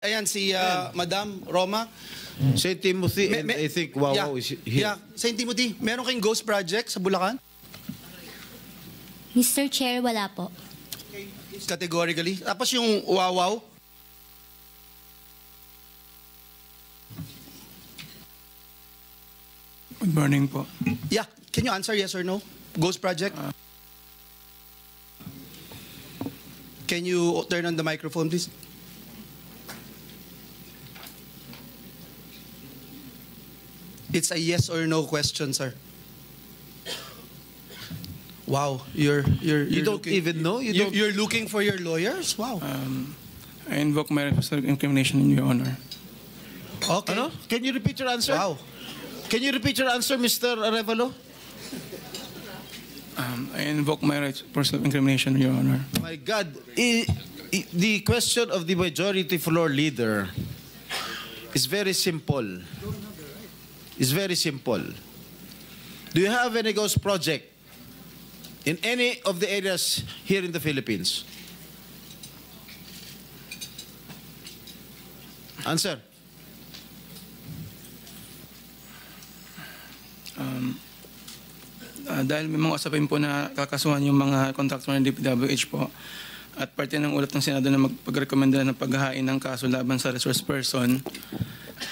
ayan si Madam Roma. St. Timothy, and I think Wawaw is here. Yeah, St. Timothy, meron kayong ghost project sa Bulacan? Mr. Chair, wala po. Okay, categorically. Tapos yung Wawaw? Good morning po. Yeah, can you answer yes or no? Ghost project? Can you turn on the microphone, please? It's a yes or no question, sir. Wow, you're You don't looking, even know? You're looking for your lawyers? Wow. I invoke my right of self-incrimination in your honor. Okay. Ano? Can you repeat your answer? Wow. Can you repeat your answer, Mr. Arevalo? I invoke my right for self-incrimination in your honor. My God. The question of the majority floor leader is very simple. It's very simple. Do you have any ghost project in any of the areas here in the Philippines? Answer. Dahil may mga usapin po na kakasuhan yung mga contractor ng DPWH po at parte ng ulat ng Senado na magpagrekomenda ng paghahain ng kaso laban sa resource person,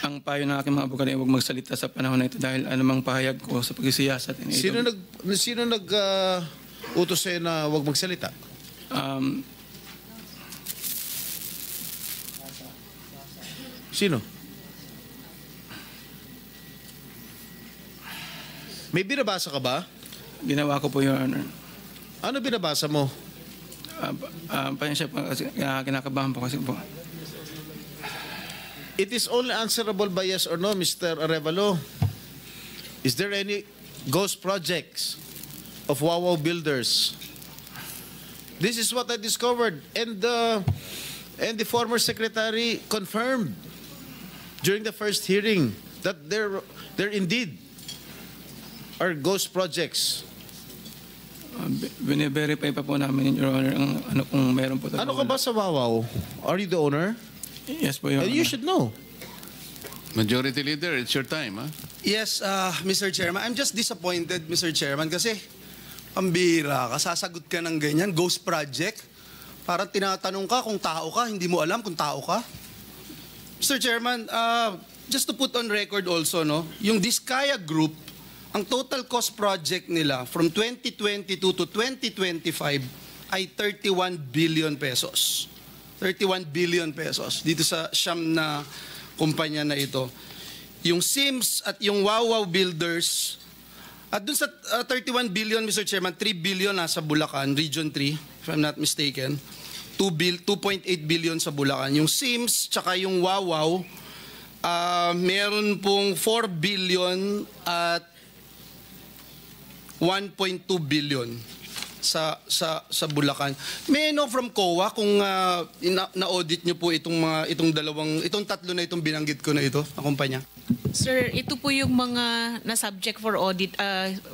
ang payo ng aking mga abogado ay huwag magsalita sa panahon na ito dahil anumang pahayag ko sa pagsisiyasat. Sino utos sa'yo na huwag magsalita? Sino? May binabasa ka ba? Ginawa ko po, Your Honor. Ano binabasa mo? Pasensya po kasi kinakabahan po kasi po. It is only answerable by yes or no, Mr. Arevalo. Is there any ghost projects of Wawaw builders? This is what I discovered, and the former secretary confirmed during the first hearing that there indeed are ghost projects. Bine-verify pa po namin, Your Honor, ang ano kung meron po. Ano ka ba sa Wawaw? Are you the owner? Yes po, Your Honor. And you should know. Majority Leader, it's your time, huh? Yes, Mr. Chairman. I'm just disappointed, Mr. Chairman, kasi pambira ka, sasagot ka ng ganyan, ghost project. Parang tinatanong ka kung tao ka, hindi mo alam kung tao ka. Mr. Chairman, just to put on record also, no, yung Diskaya Group, ang total cost project nila from 2022 to 2025 ay 31 billion pesos. 31 billion pesos dito sa siyam na kumpanya na ito. Yung Sims at yung Wawaw Builders, at dun sa 31 billion, Mr. Chairman, 3 billion nasa Bulacan, Region 3, if I'm not mistaken. 2.8 billion sa Bulacan. Yung Sims tsaka yung Wawaw, meron pong 4 billion at 1.2 billion sa Bulacan. May I know from COA kung na-audit niyo po itong tatlo na itong binanggit ko na ito, na kumpanya? Sir, ito po yung mga na-subject for audit,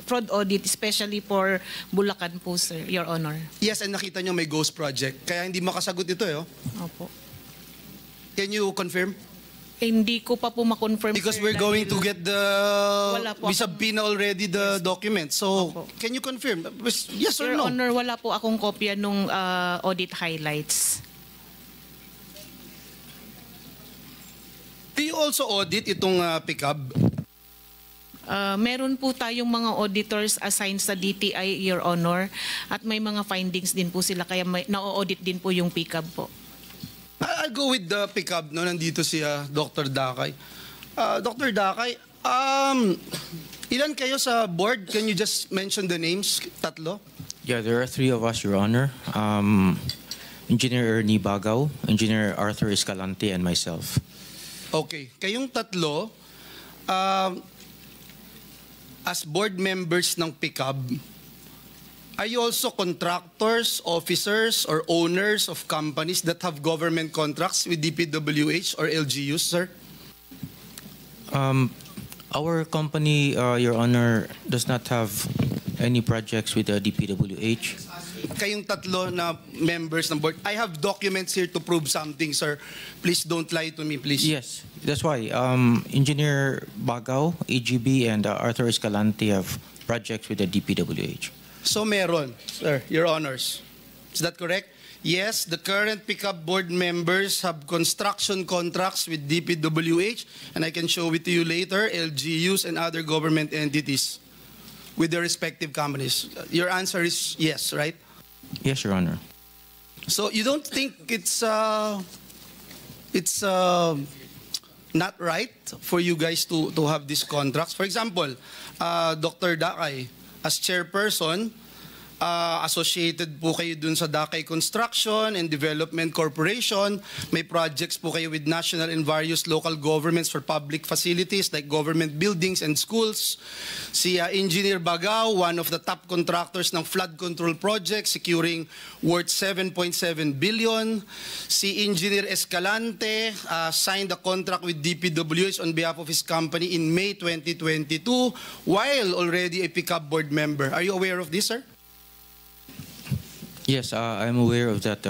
fraud audit, especially for Bulacan po, sir, Your Honor. Yes, and nakita niyo may ghost project. Kaya hindi makasagot ito, eh. Opo. Can you confirm? Hindi ko pa po ma-confirm, Because sir, we're going to get we po subpoena already the document. So, Opo. can you confirm? Yes or Your no? Honor, wala po akong kopya nung audit highlights. Do you also audit itong pickup? Meron po tayong mga auditors assigned sa DTI, Your Honor, at may mga findings din po sila, kaya na-audit din po yung pickup po. I'll go with the pickup. No, nandito si Dr. Dakay. Dr. Dakay, ilan kayo sa board? Can you just mention the names? Tatlo? Yeah, there are 3 of us, Your Honor. Engineer Ernie Bagaw, Engineer Arthur Escalante, and myself. Okay. Kayong tatlo, as board members ng pickup, are you also contractors, officers, or owners of companies that have government contracts with DPWH or LGUs, sir? Our company, Your Honor, does not have any projects with the DPWH. kayong tatlo na members ng board. I have documents here to prove something, sir. Please don't lie to me, please. Yes, that's why Engineer Bagaw, AGB, and Arthur Escalante have projects with the DPWH. So meron, sir, your honors. Is that correct? Yes, the current pickup board members have construction contracts with DPWH, and I can show it to you later, LGUs and other government entities with their respective companies. Your answer is yes, right? Yes, Your Honor. So you don't think it's not right for you guys to have these contracts? For example, Dr. Dakay, as chairperson, associated po kayo dun sa Dakay Construction and Development Corporation. May projects po kayo with national and various local governments for public facilities like government buildings and schools. Si Engineer Bagaw, one of the top contractors ng flood control project, securing worth 7.7 billion. Si Engineer Escalante signed a contract with DPWH on behalf of his company in May 2022 while already a pickup board member. Are you aware of this, sir? Yes, I'm aware of that,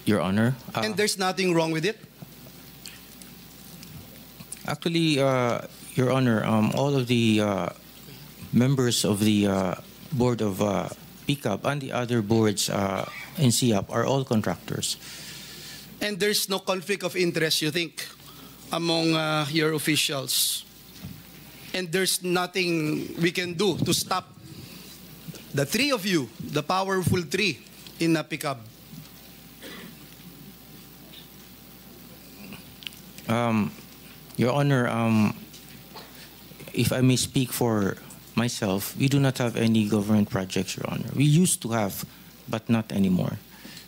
Your Honor. And there's nothing wrong with it? Actually, Your Honor, all of the members of the board of PICAP and the other boards in CIAP are all contractors. And there's no conflict of interest, you think, among your officials? And there's nothing we can do to stop the three of you, the powerful three in PICAP? Your Honor, if I may speak for myself, we do not have any government projects, Your Honor. We used to have, but not anymore.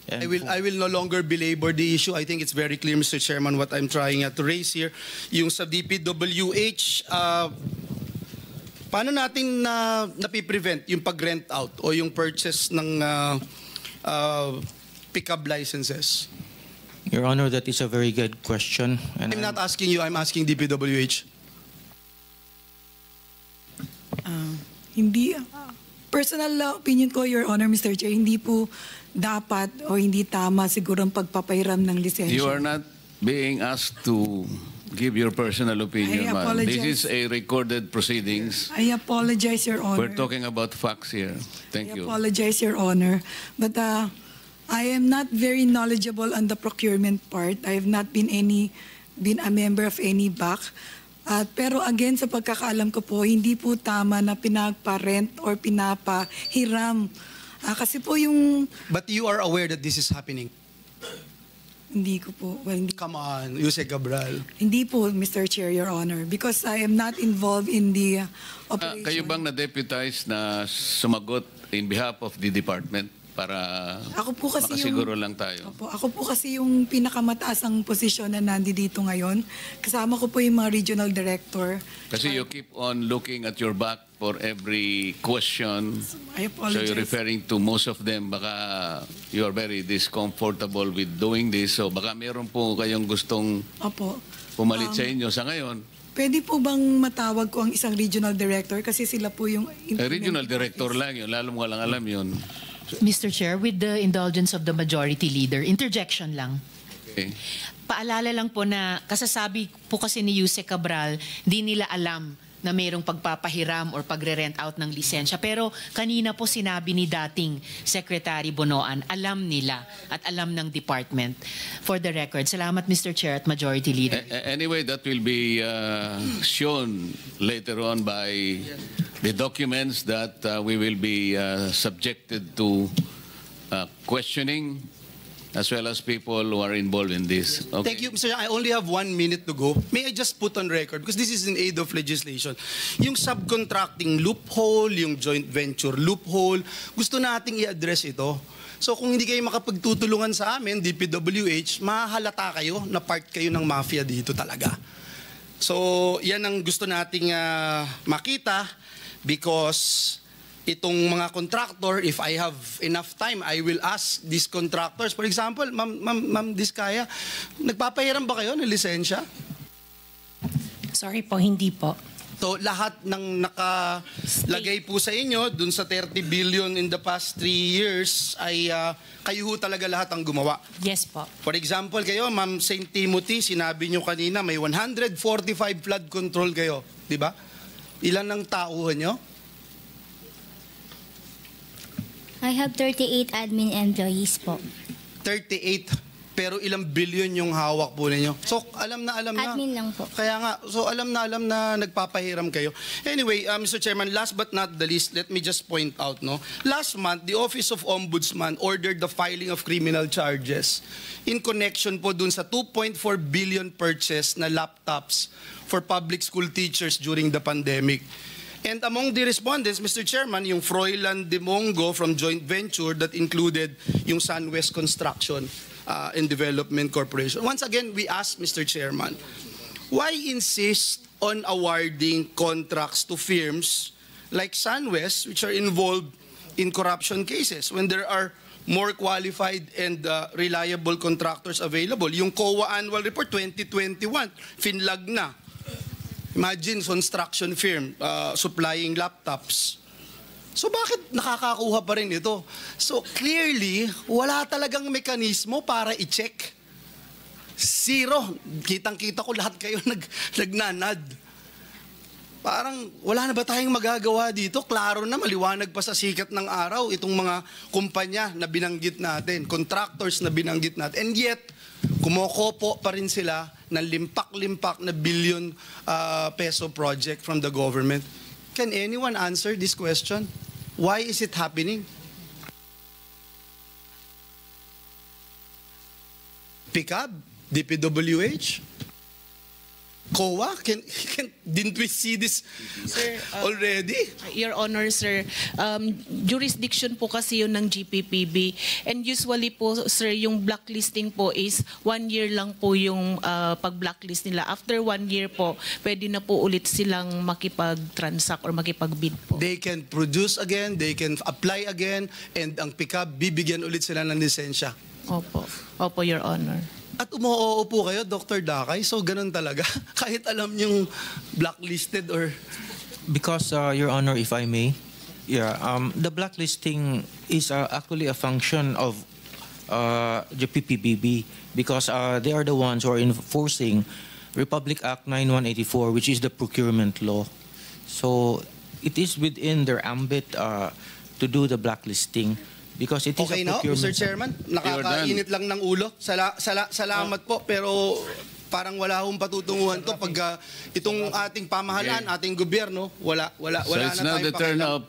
And I will no longer belabor the issue. I think it's very clear, Mr. Chairman, what I'm trying to raise here. Yung sa DPWH, paano natin napiprevent yung pag-rent out o yung purchase ng pickup licenses? Your Honor, that is a very good question. And I'm not asking you, I'm asking DPWH. Hindi, personal opinion ko, Your Honor, Mr. Chair, hindi po dapat o hindi tama siguro ang pagpapahiram ng lisensya. You are not being asked to give your personal opinion, I ma'am. apologize. This is a recorded proceedings. I apologize, Your Honor. We're talking about facts here. Thank I you. apologize, Your Honor. But I am not very knowledgeable on the procurement part. I have not been a member of any BAC. Pero again, sa pagkakaalam ko po, hindi po tama na pinagpa-rent or pinapahiram. Kasi po yung... But you are aware that this is happening? Hindi ko po. Well, hindi, Come on, Jose Cabral. hindi po, Mr. Chair, Your Honor. Because I am not involved in the operation. Kayo bang na-deputize na sumagot in behalf of the department para Ako po kasi makasiguro lang tayo? Opo, ako po kasi yung pinakamataasang posisyon na nandito ngayon. Kasama ko po yung mga regional director. Kasi you keep on looking at your back for every question. I So apologize. you're referring to most of them, baka you are very discomfortable with doing this. So baka meron po kayong gustong Opo. pumalit sa inyo sa ngayon. Pwede po bang matawag ko ang isang regional director? Kasi sila po yung... Regional director lang yun, lalo mo lang alam yun. Mr. Chair, with the indulgence of the majority leader, interjection lang. Okay. Paalala lang po na kasasabi po kasi ni Yuse Cabral, di nila alam na mayroong pagpapahiram or pagre-rent out ng lisensya. Pero kanina po sinabi ni dating Secretary Bonoan, alam nila at alam ng department. For the record, salamat Mr. Chair at Majority Leader. Anyway, that will be shown later on by the documents that we will be subjected to questioning, as well as people who are involved in this. Okay. Thank you, Mr. I only have 1 minute to go. May I just put on record, because this is in aid of legislation, yung subcontracting loophole, yung joint venture loophole, gusto nating i-address ito. So kung hindi kayo makapagtutulungan sa amin, DPWH, mahalata kayo na part kayo ng mafia dito talaga. So yan ang gusto nating makita, because itong mga contractor, if I have enough time, I will ask these contractors. For example, Ma'am Diskaya, nagpapahiram ba kayo ng lisensya? Sorry po, hindi po. So lahat ng nakalagay po sa inyo dun sa 30 billion in the past 3 years ay kayo ho talaga lahat ang gumawa. Yes po. For example kayo, Ma'am St. Timothy, sinabi nyo kanina may 145 flood control kayo, di ba? Ilan ang tauhan nyo? I have 38 admin employees po. 38, pero ilang billion yung hawak po ninyo. So, alam na Admin lang po. Kaya nga, so alam na nagpapahiram kayo. Anyway, Mr. Chairman, last but not the least, let me just point out, no? Last month, the Office of Ombudsman ordered the filing of criminal charges in connection po dun sa 2.4 billion purchase na laptops for public school teachers during the pandemic. And among the respondents, Mr. Chairman, yung Froilan de Mongo from joint venture that included yung SunWest Construction and Development Corporation. Once again, we ask, Mr. Chairman, why insist on awarding contracts to firms like SunWest, which are involved in corruption cases, when there are more qualified and reliable contractors available? Yung COA Annual Report 2021, finlag na. Imagine, construction firm supplying laptops. So bakit nakakakuha pa rin ito? So clearly, wala talagang mekanismo para i-check. Zero. Kitang-kita ko lahat kayo nagnanad. Parang wala na ba tayong magagawa dito? Klaro na, maliwanag pa sa sikat ng araw itong mga kumpanya na binanggit natin, contractors na binanggit natin. And yet, kumokopo pa rin sila ng limpak-limpak na billion peso project from the government. Can anyone answer this question? Why is it happening? PICAB, DPWH, COA, didn't we see this already? Your Honor, sir, jurisdiction po kasi yun ng GPPB. And usually po, sir, yung blacklisting po is 1 year lang po yung pag-blacklist nila. After 1 year po, pwede na po ulit silang makipag-transact or makipag-bid po. They can produce again, they can apply again, and ang PICAB, bibigyan ulit sila ng lisensya. Opo. Opo, Your Honor. At umuoo po kayo, Dr. Dakay, so ganun talaga. Kahit alam niyong blacklisted or... Because, Your Honor, if I may, the blacklisting is actually a function of the PPBB because they are the ones who are enforcing Republic Act 9184, which is the procurement law. So it is within their ambit to do the blacklisting. Because it is Okay a now, Mr. procurement. Chairman, nakakainit lang ng ulo. Salamat po, pero parang wala akong patutunguhan to pag itong ating pamahalaan, ating gobyerno, wala So na it's now tayong the turn pakialam. of